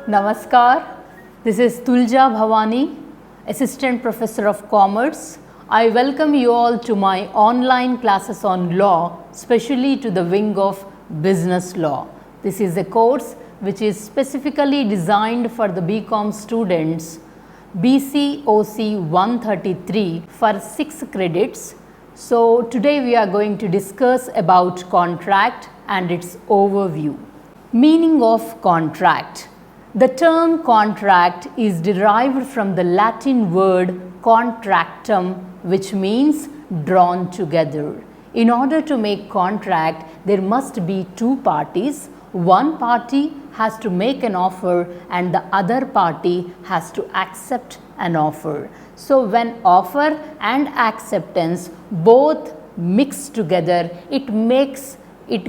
Namaskar, this is Tulja Bhavani, Assistant Professor of Commerce. I welcome you all to my online classes on law, especially to the wing of business law. This is a course which is specifically designed for the BCom students, BCOC 133 for 6 credits. So today we are going to discuss about contract and its overview. Meaning of contract. The term contract is derived from the Latin word contractum, which means drawn together. In order to make contract, there must be two parties. One party has to make an offer and the other party has to accept an offer. So when offer and acceptance both mix together, it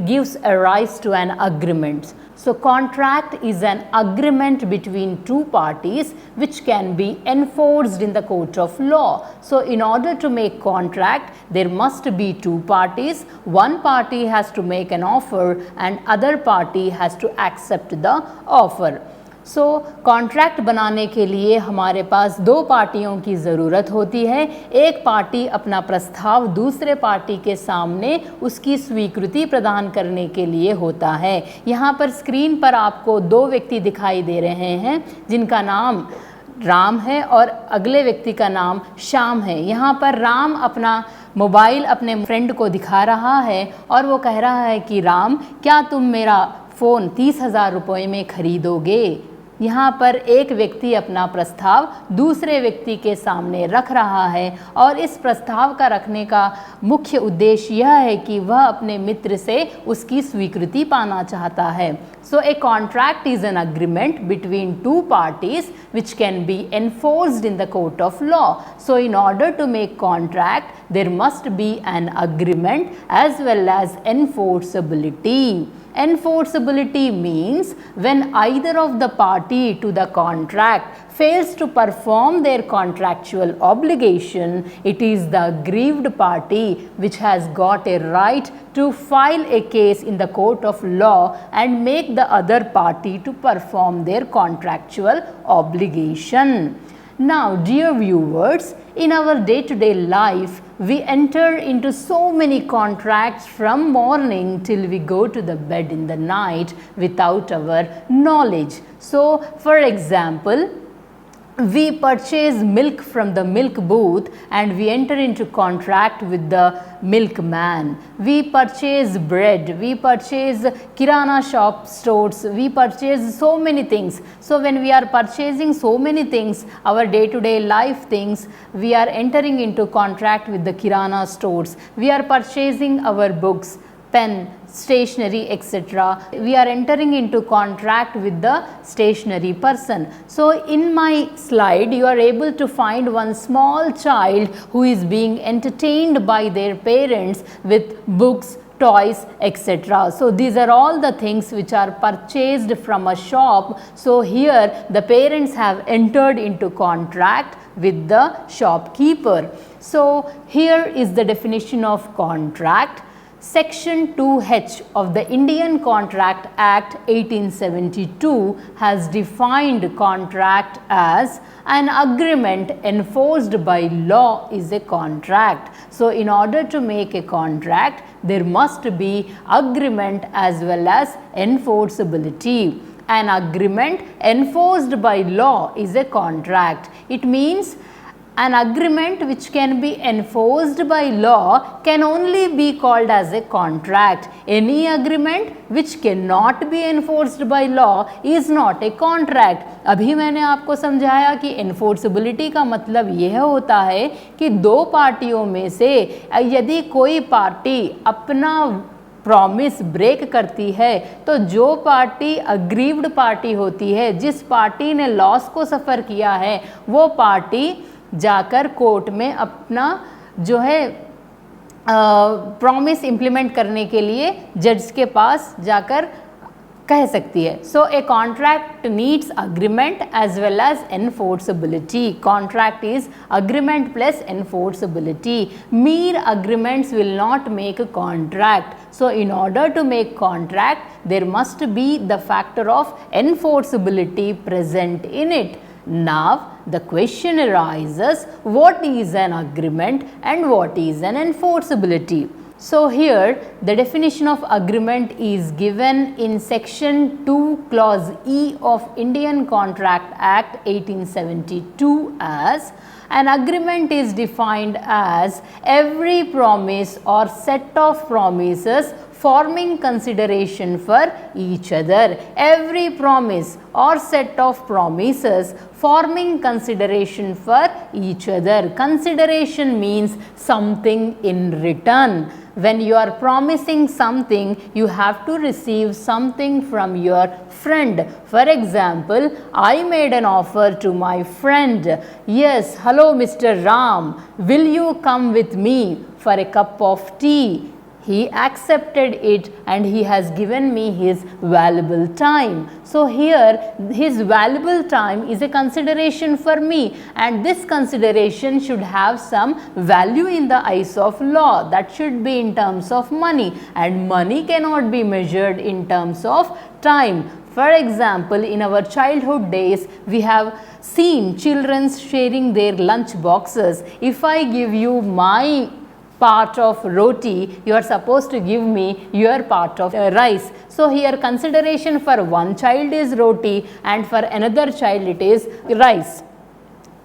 gives a rise to an agreement. So contract is an agreement between two parties which can be enforced in the court of law. So in order to make contract, there must be two parties. One party has to make an offer and other party has to accept the offer. So contract बनाने के लिए हमारे पास दो पार्टियों की ज़रूरत होती है. एक पार्टी अपना प्रस्ताव दूसरे पार्टी के सामने उसकी स्वीकृति प्रदान करने के लिए होता है. यहाँ पर स्क्रीन पर आपको दो व्यक्ति दिखाई दे रहे हैं जिनका नाम राम है और अगले व्यक्ति का नाम श्याम है. यहाँ पर राम अपना मोबाइल अपने फ्रेंड को दिखा रहा है और वो कह रहा है कि राम, क्या तुम मेरा फ़ोन 30,000 रुपये में खरीदोगे. यहाँ पर एक व्यक्ति अपना प्रस्ताव दूसरे व्यक्ति के सामने रख रहा है और इस प्रस्ताव का रखने का मुख्य उद्देश्य यह है कि वह अपने मित्र से उसकी स्वीकृति पाना चाहता है. So a contract is an agreement between two parties which can be enforced in the court of law. So in order to make contract there must be an agreement as well as enforceability. Enforceability means when either of the party to the contract fails to perform their contractual obligation, it is the aggrieved party which has got a right to file a case in the court of law and make the other party to perform their contractual obligation. Now, dear viewers, in our day-to-day life, we enter into so many contracts from morning till we go to the bed in the night without our knowledge. So, for example, we purchase milk from the milk booth and we enter into contract with the milkman. We purchase bread, we purchase kirana shop stores, we purchase so many things. So when we are purchasing so many things, our day-to-day life things, we are entering into contract with the kirana stores. We are purchasing our books, pen, stationery, etc. We are entering into contract with the stationery person. So in my slide you are able to find one small child who is being entertained by their parents with books, toys, etc. So these are all the things which are purchased from a shop. So here the parents have entered into contract with the shopkeeper. So here is the definition of contract. Section 2H of the Indian Contract Act 1872 has defined contract as an agreement enforced by law is a contract. So in order to make a contract, there must be agreement as well as enforceability. An agreement enforced by law is a contract. It means an agreement which can be enforced by law can only be called as a contract. Any agreement which cannot be enforced by law is not a contract. अभी मैंने आपको समझाया कि enforceability का मतलब यह होता है कि दो पार्टियों में से यदि कोई पार्टी अपना प्रॉमिस ब्रेक करती है तो जो पार्टी अग्रीव्ड पार्टी होती है, जिस पार्टी ने लॉस को सफ़र किया है, वो पार्टी जाकर कोर्ट में अपना जो है प्रॉमिस इम्प्लीमेंट करने के लिए जज के पास जाकर कह सकती है. So a contract needs agreement as well as enforceability. Contract is agreement plus enforceability. Mere agreements will not make a contract. So in order to make contract, there must be the factor of enforceability present in it. Now the question arises, what is an agreement and what is an enforceability? So here the definition of agreement is given in section 2 clause E of Indian Contract Act 1872 as an agreement is defined as every promise or set of promises forming consideration for each other. Every promise or set of promises forming consideration for each other. Consideration means something in return. When you are promising something, you have to receive something from your friend. For example, I made an offer to my friend. Yes, hello Mr. Ram, will you come with me for a cup of tea? He accepted it and he has given me his valuable time. So here his valuable time is a consideration for me, and this consideration should have some value in the eyes of law. That should be in terms of money, and money cannot be measured in terms of time. For example, in our childhood days, we have seen children sharing their lunch boxes. If I give you my part of roti, you are supposed to give me your part of rice. So here consideration for one child is roti and for another child it is rice.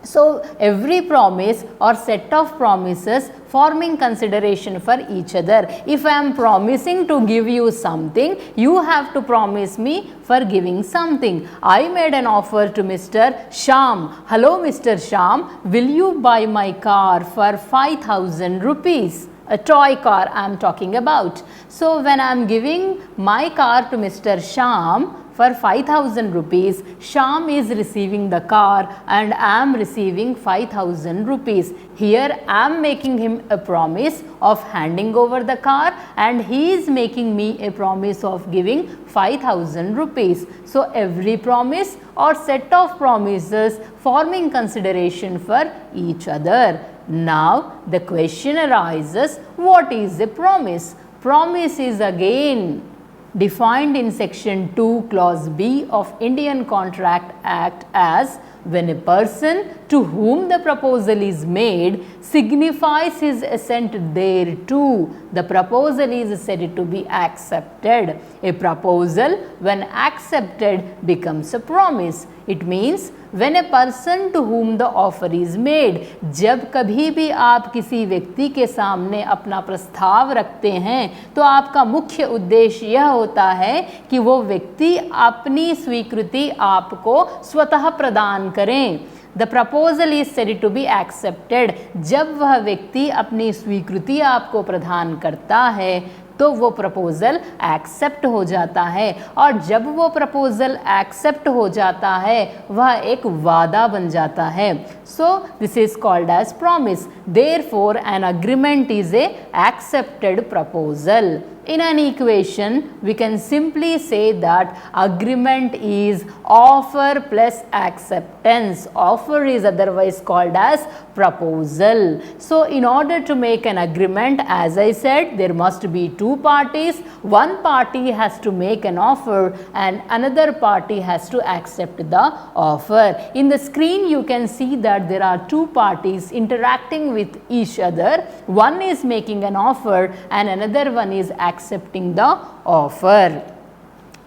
So every promise or set of promises forming consideration for each other. If I am promising to give you something, you have to promise me for giving something. I made an offer to Mr. Shyam. Hello Mr. Shyam, will you buy my car for 5,000 rupees? A toy car I am talking about. So when I am giving my car to Mr. Shyam for 5,000 rupees, Shyam is receiving the car and I am receiving 5,000 rupees. Here I am making him a promise of handing over the car and he is making me a promise of giving 5,000 rupees. So every promise or set of promises forming consideration for each other. Now the question arises, what is a promise? Promise is again defined in section 2 clause B of Indian Contract Act as when a person to whom the proposal is made signifies his assent thereto, the proposal is said to be accepted. A proposal when accepted becomes a promise. It means when a person to whom the offer is made, जब कभी भी आप किसी व्यक्ति के सामने अपना प्रस्ताव रखते हैं तो आपका मुख्य उद्देश्य यह होता है कि वो व्यक्ति अपनी स्वीकृति आपको स्वतः प्रदान करें. The proposal is said to be accepted. जब वह व्यक्ति अपनी स्वीकृति आपको प्रदान करता है तो वो प्रपोजल एक्सेप्ट हो जाता है, और जब वो प्रपोजल एक्सेप्ट हो जाता है वह एक वादा बन जाता है. So this is called as promise. Therefore an agreement is a accepted proposal. In an equation, we can simply say that agreement is offer plus acceptance. Offer is otherwise called as proposal. So in order to make an agreement, as I said, there must be two parties. One party has to make an offer and another party has to accept the offer. In the screen you can see that there are two parties interacting with each other. One is making an offer and another one is accepting the offer.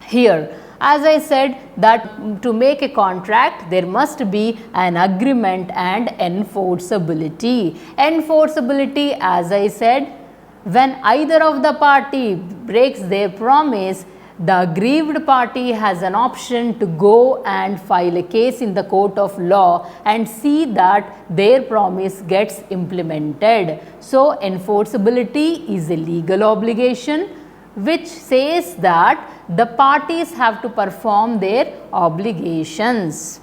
Here, as I said that to make a contract there must be an agreement and enforceability. Enforceability, as I said, when either of the party breaks their promise, the aggrieved party has an option to go and file a case in the court of law and see that their promise gets implemented. So enforceability is a legal obligation which says that the parties have to perform their obligations.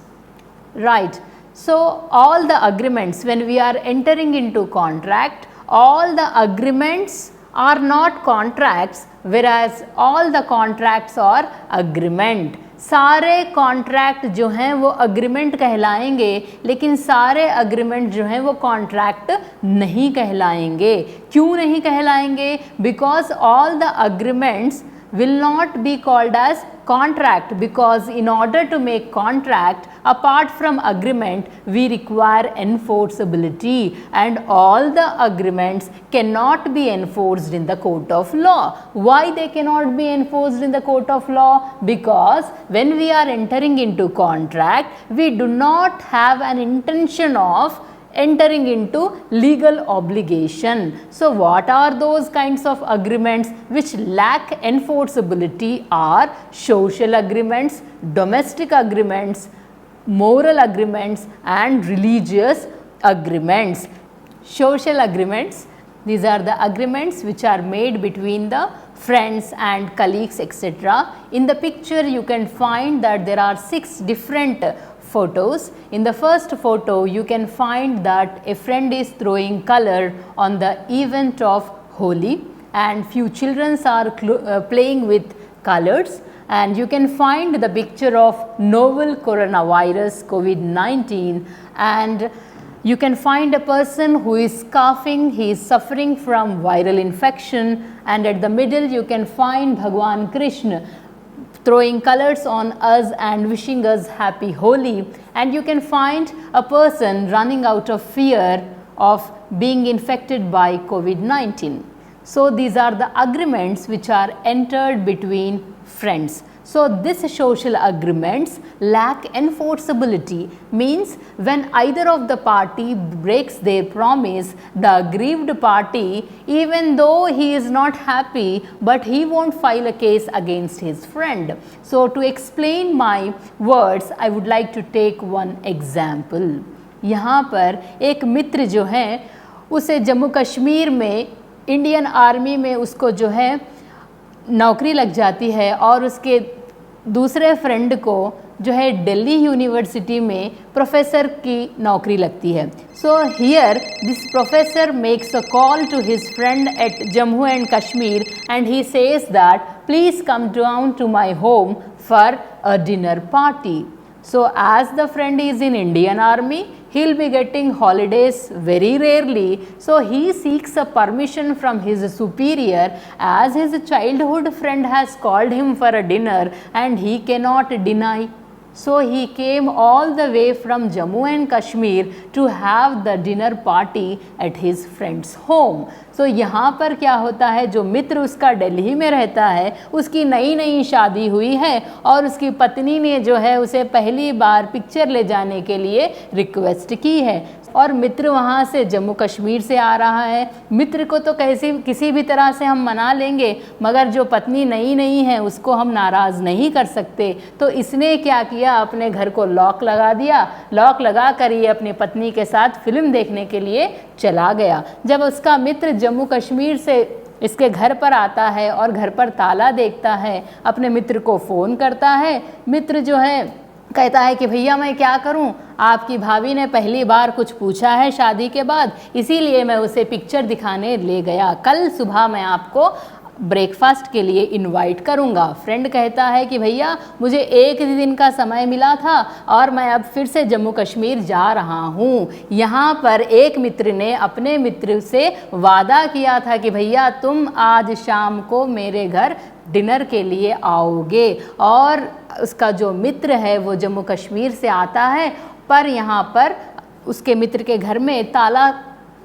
Right. So all the agreements, when we are entering into contract, all the agreements are not contracts whereas all the contracts are agreement. सारे contract जो हैं वो agreement कहलाएंगे, लेकिन सारे agreement जो हैं वो कॉन्ट्रैक्ट नहीं कहलाएंगे. क्यों नहीं कहलाएंगे? Because all the agreements will not be called as contract, because in order to make contract apart from agreement we require enforceability, and all the agreements cannot be enforced in the court of law. Why they cannot be enforced in the court of law? Because when we are entering into contract we do not have an intention of entering into legal obligation. So what are those kinds of agreements which lack enforceability are social agreements, domestic agreements, moral agreements and religious agreements. Social agreements, these are the agreements which are made between the friends and colleagues, etc. In the picture you can find that there are 6 different photos. In the first photo you can find that a friend is throwing color on the event of Holi and few children are playing with colors, and you can find the picture of novel coronavirus COVID-19, and you can find a person who is coughing, he is suffering from viral infection, and at the middle you can find Bhagwan Krishna throwing colors on us and wishing us happy Holi, and you can find a person running out of fear of being infected by COVID-19. So these are the agreements which are entered between friends. So this social agreements lack enforceability, means when either of the party breaks their promise, the aggrieved party, even though he is not happy, but he won't file a case against his friend. So to explain my words, I would like to take one example. यहाँ पर एक मित्र जो है उसे जम्मू कश्मीर में Indian army में उसको जो है नौकरी लग जाती है, और उसके दूसरे फ्रेंड को जो है दिल्ली यूनिवर्सिटी में प्रोफेसर की नौकरी लगती है. So here this professor makes a call to his friend at Jammu and Kashmir and he says that please come down to my home for a dinner party. So as the friend is in Indian Army, he will be getting holidays very rarely. So he seeks a permission from his superior, as his childhood friend has called him for a dinner and he cannot deny. So he came all the way from Jammu and Kashmir to have the dinner party at his friend's home. So यहाँ पर क्या होता है, जो मित्र उसका दिल्ली में रहता है उसकी नई नई शादी हुई है और उसकी पत्नी ने जो है उसे पहली बार पिक्चर ले जाने के लिए रिक्वेस्ट की है, और मित्र वहाँ से जम्मू कश्मीर से आ रहा है. मित्र को तो किसी भी तरह से हम मना लेंगे, मगर जो पत्नी नई नई है उसको हम नाराज़ नहीं कर सकते. तो इसने क्या किया, अपने घर को लॉक लगा दिया. लॉक लगा कर ये अपनी पत्नी के साथ फिल्म देखने के लिए चला गया. जब उसका मित्र जम्मू कश्मीर से इसके घर पर आता है और घर पर ताला देखता है, अपने मित्र को फ़ोन करता है. मित्र जो है कहता है कि भैया मैं क्या करूं, आपकी भाभी ने पहली बार कुछ पूछा है शादी के बाद, इसीलिए मैं उसे पिक्चर दिखाने ले गया. कल सुबह मैं आपको ब्रेकफास्ट के लिए इनवाइट करूंगा. फ्रेंड कहता है कि भैया मुझे एक दिन का समय मिला था और मैं अब फिर से जम्मू कश्मीर जा रहा हूं. यहाँ पर एक मित्र ने अपने मित्र से वादा किया था कि भैया तुम आज शाम को मेरे घर डिनर के लिए आओगे, और उसका जो मित्र है वो जम्मू कश्मीर से आता है, पर यहाँ पर उसके मित्र के घर में ताला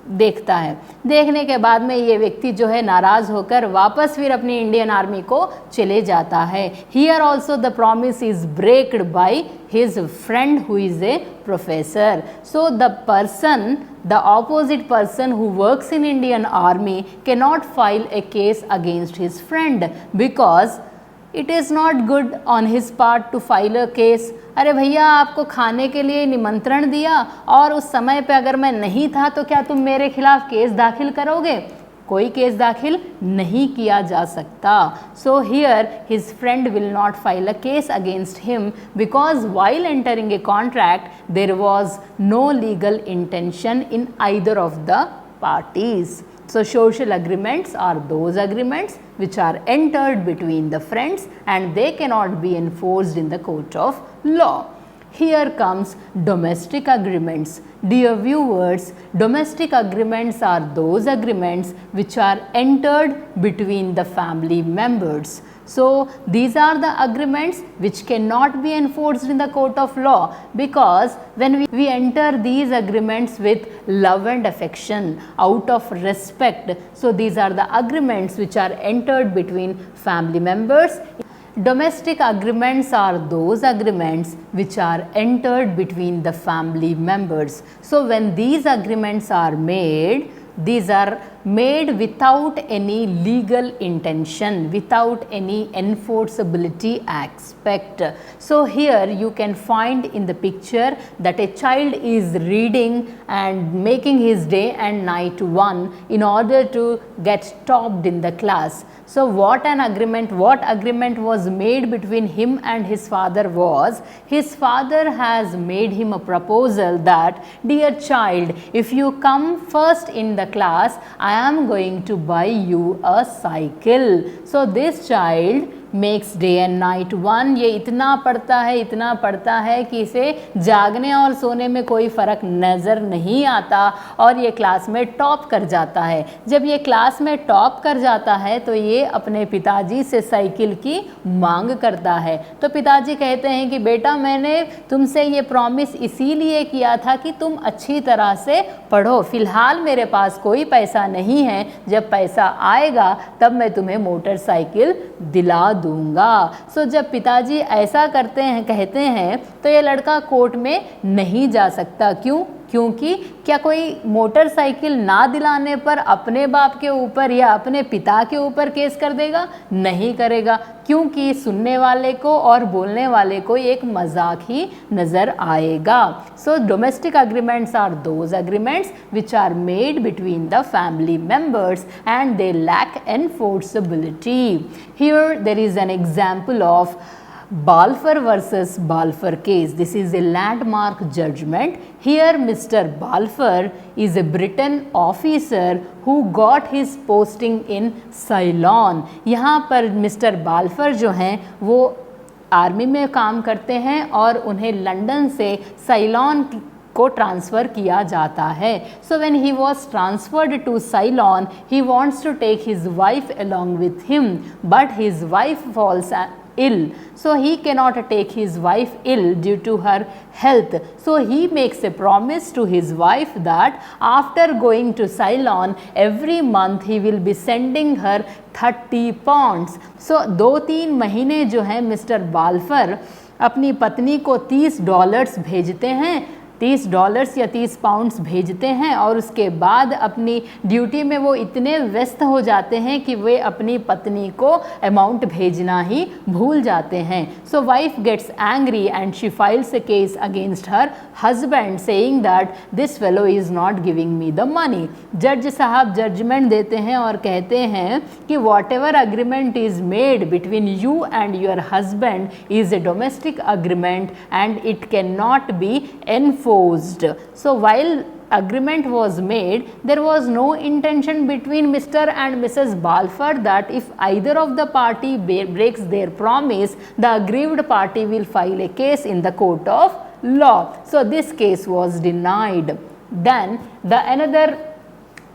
देखता है. देखने के बाद में ये व्यक्ति जो है नाराज़ होकर वापस फिर अपनी इंडियन आर्मी को चले जाता है. Here also the promise is breaked by his friend who is a professor. So the person, the opposite person who works in Indian Army cannot file a case against his friend, because it is not good on his part to file a case. अरे भैया आपको खाने के लिए निमंत्रण दिया और उस समय पे अगर मैं नहीं था तो क्या तुम मेरे खिलाफ केस दाखिल करोगे? कोई केस दाखिल नहीं किया जा सकता. So here his friend will not file a case against him, because while entering a contract there was no legal intention in either of the parties. So social agreements are those agreements which are entered between the friends and they cannot be enforced in the court of law. Here comes domestic agreements. Dear viewers, domestic agreements are those agreements which are entered between the family members. So these are the agreements which cannot be enforced in the court of law, because when we enter these agreements with love and affection, out of respect, so these are the agreements which are entered between family members. Domestic agreements are those agreements which are entered between the family members. So when these agreements are made, these are made without any legal intention, without any enforceability aspect. So here you can find in the picture that a child is reading and making his day and night one in order to get topped in the class. So what agreement was made between him and his father was, his father has made him a proposal that, dear child, if you come first in the class, I am going to buy you a cycle. So this child makes day and night one, ये इतना पढ़ता है कि इसे जागने और सोने में कोई फ़र्क नज़र नहीं आता और ये क्लास में टॉप कर जाता है। जब ये क्लास में टॉप कर जाता है तो ये अपने पिताजी से साइकिल की मांग करता है। तो पिताजी कहते हैं कि बेटा, मैंने तुमसे ये प्रॉमिस इसीलिए किया था कि तुम अच्छी तरह से पढ़ो, फ़िलहाल मेरे पास कोई पैसा नहीं है, जब पैसा आएगा तब मैं तुम्हें मोटरसाइकिल दिला दूंगा। सो जब पिताजी ऐसा कहते हैं तो ये लड़का कोर्ट में नहीं जा सकता। क्योंकि क्या कोई मोटरसाइकिल ना दिलाने पर अपने बाप के ऊपर या अपने पिता के ऊपर केस कर देगा? नहीं करेगा, क्योंकि सुनने वाले को और बोलने वाले को एक मजाक ही नज़र आएगा। सो domestic agreements are those agreements which are made between the family members and they lack enforceability. Here there is an example of Balfour versus Balfour case. This is a landmark judgment. Here Mr. Balfour is a Britain officer who got his posting in Ceylon. यहाँ पर mister बाल्फर जो हैं वो army में काम करते हैं और उन्हें लंदन से साइलॉन को ट्रांसफ़र किया जाता है। So when he was transferred to Ceylon, he wants to take his wife along with him, but his wife falls ill, so he cannot take his wife ill due to her health. So he makes a promise to his wife that after going to Ceylon, every month he will be sending her 30 pounds. So 2-3 महीने जो है mister बाल्फर अपनी पत्नी को $30 भेजते हैं, $30 या 30 pounds भेजते हैं और उसके बाद अपनी ड्यूटी में वो इतने व्यस्त हो जाते हैं कि वे अपनी पत्नी को अमाउंट भेजना ही भूल जाते हैं। So wife gets angry and she files a case against her husband saying that this fellow is not giving me the money. जज साहब जजमेंट देते हैं और कहते हैं कि whatever agreement is made between you and your husband is a domestic agreement and it can not be enforced. So while agreement was made, there was no intention between Mr. and Mrs. Balfour that if either of the party breaks their promise, the aggrieved party will file a case in the court of law. So this case was denied. Then the another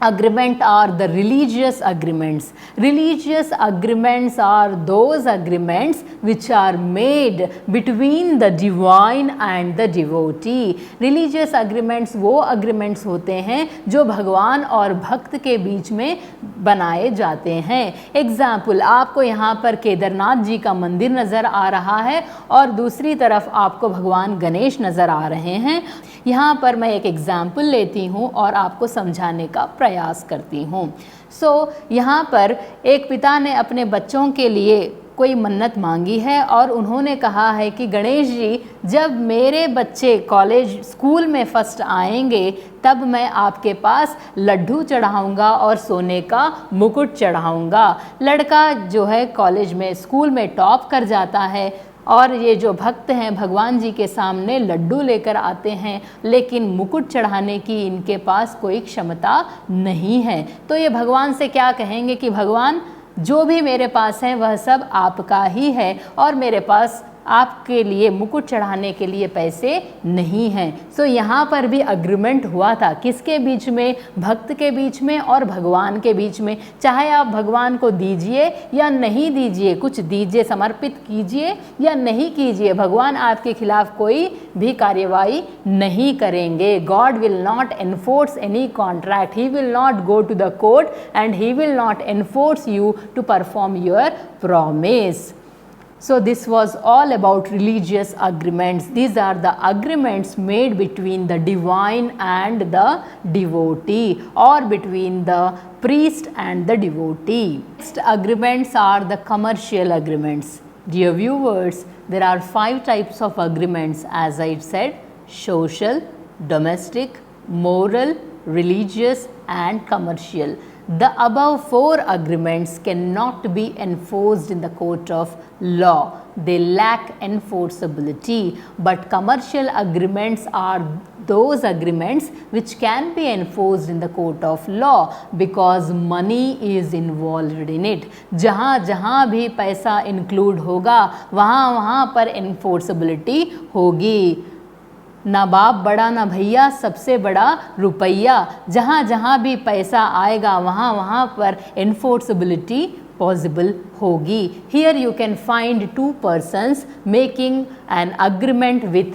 agreement are the religious agreements. Religious agreements are those agreements which are made between the divine and the devotee. Religious agreements वो agreements होते हैं जो भगवान और भक्त के बीच में बनाए जाते हैं। एग्जाम्पल, आपको यहाँ पर केदारनाथ जी का मंदिर नज़र आ रहा है और दूसरी तरफ आपको भगवान गणेश नज़र आ रहे हैं। यहाँ पर मैं एक एग्जाम्पल लेती हूँ और आपको समझाने का प्रयास करती हूँ। सो यहाँ पर एक पिता ने अपने बच्चों के लिए कोई मन्नत मांगी है और उन्होंने कहा है कि गणेश जी, जब मेरे बच्चे स्कूल में फर्स्ट आएंगे तब मैं आपके पास लड्डू चढ़ाऊँगा और सोने का मुकुट चढ़ाऊँगा। लड़का जो है कॉलेज में स्कूल में टॉप कर जाता है, और ये जो भक्त हैं भगवान जी के सामने लड्डू लेकर आते हैं, लेकिन मुकुट चढ़ाने की इनके पास कोई क्षमता नहीं है। तो ये भगवान से क्या कहेंगे कि भगवान जो भी मेरे पास है वह सब आपका ही है और मेरे पास आपके लिए मुकुट चढ़ाने के लिए पैसे नहीं हैं। सो यहाँ पर भी अग्रीमेंट हुआ था, किसके बीच में? भक्त के बीच में और भगवान के बीच में। चाहे आप भगवान को दीजिए या नहीं दीजिए, कुछ दीजिए, समर्पित कीजिए या नहीं कीजिए, भगवान आपके खिलाफ कोई भी कार्यवाही नहीं करेंगे। God will not enforce any contract, he will not go to the court and he will not enforce you to perform your promise. So this was all about religious agreements. These are the agreements made between the divine and the devotee, or between the priest and the devotee. Next agreements are the commercial agreements. Dear viewers, there are 5 types of agreements, as I said: social, domestic, moral, religious and commercial. The above 4 agreements cannot be enforced in the court of law. They lack enforceability. But commercial agreements are those agreements which can be enforced in the court of law because money is involved in it. जहाँ जहाँ भी पैसा include होगा वहाँ वहाँ पर enforceability होगी। ना बाप बड़ा ना भैया, सबसे बड़ा रुपया। जहाँ जहाँ भी पैसा आएगा वहाँ वहाँ पर एनफोर्सबिलिटी पॉसिबल होगी। Here you can find 2 persons making an agreement with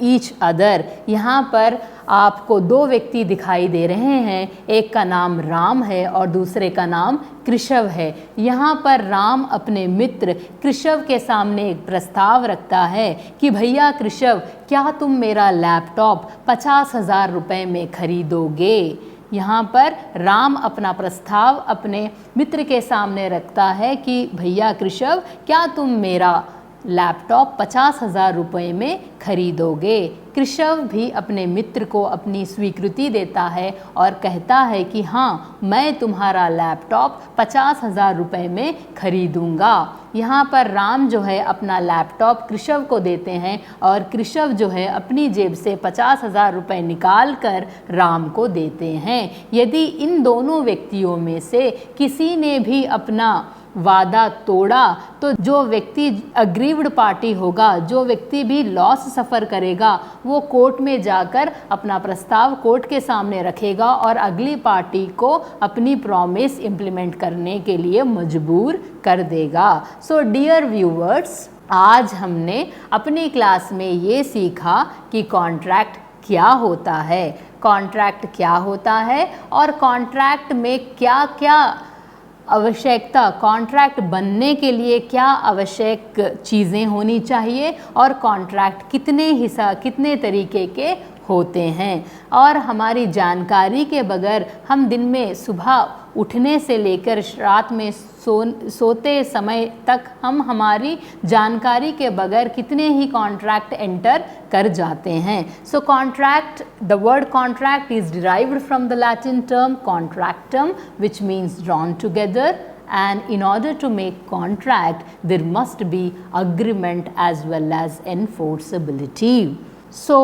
each other. यहाँ पर आपको 2 व्यक्ति दिखाई दे रहे हैं, एक का नाम राम है और दूसरे का नाम कृषव है। यहाँ पर राम अपने मित्र कृषव के सामने एक प्रस्ताव रखता है कि भैया कृषव, क्या तुम मेरा लैपटॉप 50,000 रुपये में खरीदोगे? यहाँ पर राम अपना प्रस्ताव अपने मित्र के सामने रखता है कि भैया कृषव, क्या तुम मेरा लैपटॉप 50,000 रुपये में खरीदोगे? कृषव भी अपने मित्र को अपनी स्वीकृति देता है और कहता है कि हाँ, मैं तुम्हारा लैपटॉप 50,000 रुपये में खरीदूंगा। यहाँ पर राम जो है अपना लैपटॉप कृषव को देते हैं और कृषव जो है अपनी जेब से 50,000 रुपये निकाल कर राम को देते हैं। यदि इन दोनों व्यक्तियों में से किसी ने भी अपना वादा तोड़ा तो जो व्यक्ति अग्रीव्ड पार्टी होगा, जो व्यक्ति भी लॉस सफ़र करेगा, वो कोर्ट में जाकर अपना प्रस्ताव कोर्ट के सामने रखेगा और अगली पार्टी को अपनी प्रॉमिस इम्प्लीमेंट करने के लिए मजबूर कर देगा। सो डियर व्यूवर्स, आज हमने अपनी क्लास में ये सीखा कि कॉन्ट्रैक्ट क्या होता है, कॉन्ट्रैक्ट क्या होता है और कॉन्ट्रैक्ट में क्या क्या आवश्यकता, कॉन्ट्रैक्ट बनने के लिए क्या आवश्यक चीज़ें होनी चाहिए और कॉन्ट्रैक्ट कितने तरीके के होते हैं। और हमारी जानकारी के बगैर हम दिन में सुबह उठने से लेकर रात में सोते समय तक हम हमारी जानकारी के बगैर कितने ही कॉन्ट्रैक्ट एंटर कर जाते हैं। So contract, the word contract is derived from the Latin term contractum which means drawn together, and in order to make contract there must be agreement as well as enforceability. So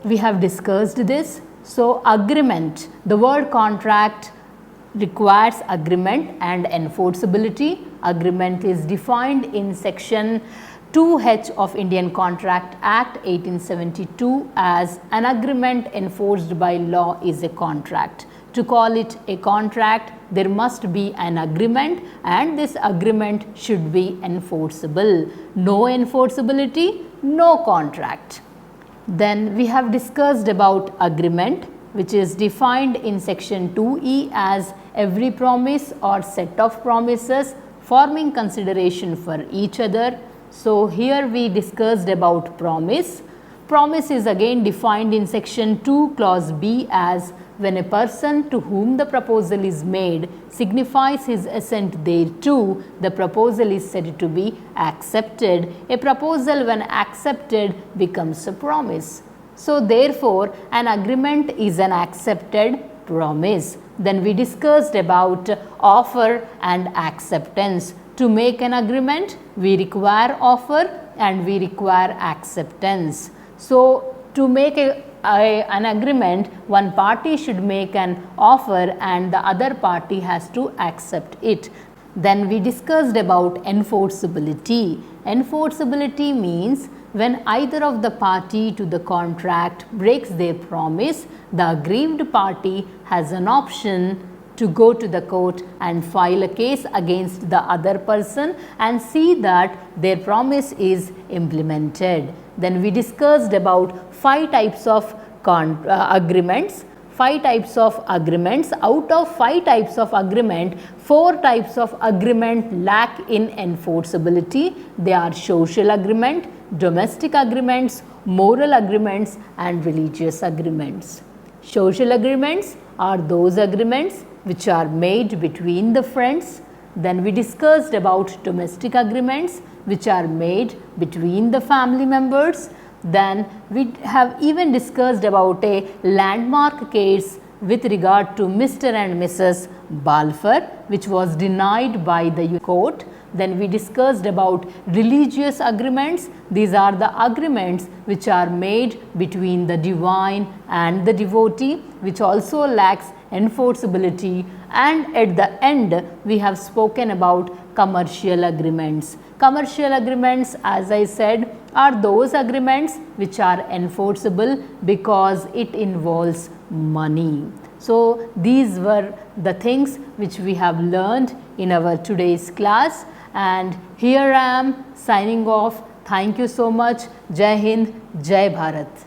we have discussed this. So agreement, the word contract requires agreement and enforceability. Agreement is defined in section 2H of Indian Contract Act 1872 as an agreement enforced by law is a contract. To call it a contract, there must be an agreement and this agreement should be enforceable. No enforceability, no contract. Then we have discussed about agreement, which is defined in section 2E as every promise or set of promises forming consideration for each other. So here we discussed about promise. Promise is again defined in section 2 clause B as when a person to whom the proposal is made signifies his assent thereto, the proposal is said to be accepted. A proposal when accepted becomes a promise. So therefore an agreement is an accepted promise. Then we discussed about offer and acceptance. To make an agreement, we require offer and we require acceptance. So, to make an agreement, one party should make an offer and the other party has to accept it. Then we discussed about enforceability. Enforceability means when either of the party to the contract breaks their promise, the aggrieved party has an option to go to the court and file a case against the other person and see that their promise is implemented. Then we discussed about 5 types of agreements. 5 types of agreements. Out of 5 types of agreement, 4 types of agreement lack in enforceability. They are social agreement, domestic agreements, moral agreements and religious agreements. Social agreements are those agreements which are made between the friends. Then we discussed about domestic agreements which are made between the family members. Then we have even discussed about a landmark case with regard to Mr. and Mrs. Balfour, which was denied by the court. Then we discussed about religious agreements. These are the agreements which are made between the divine and the devotee, which also lacks enforceability. And at the end, we have spoken about commercial agreements. Commercial agreements, as I said, are those agreements which are enforceable because it involves money. So, these were the things which we have learned in our today's class, and here I am signing off. Thank you so much. Jai Hind, Jai Bharat.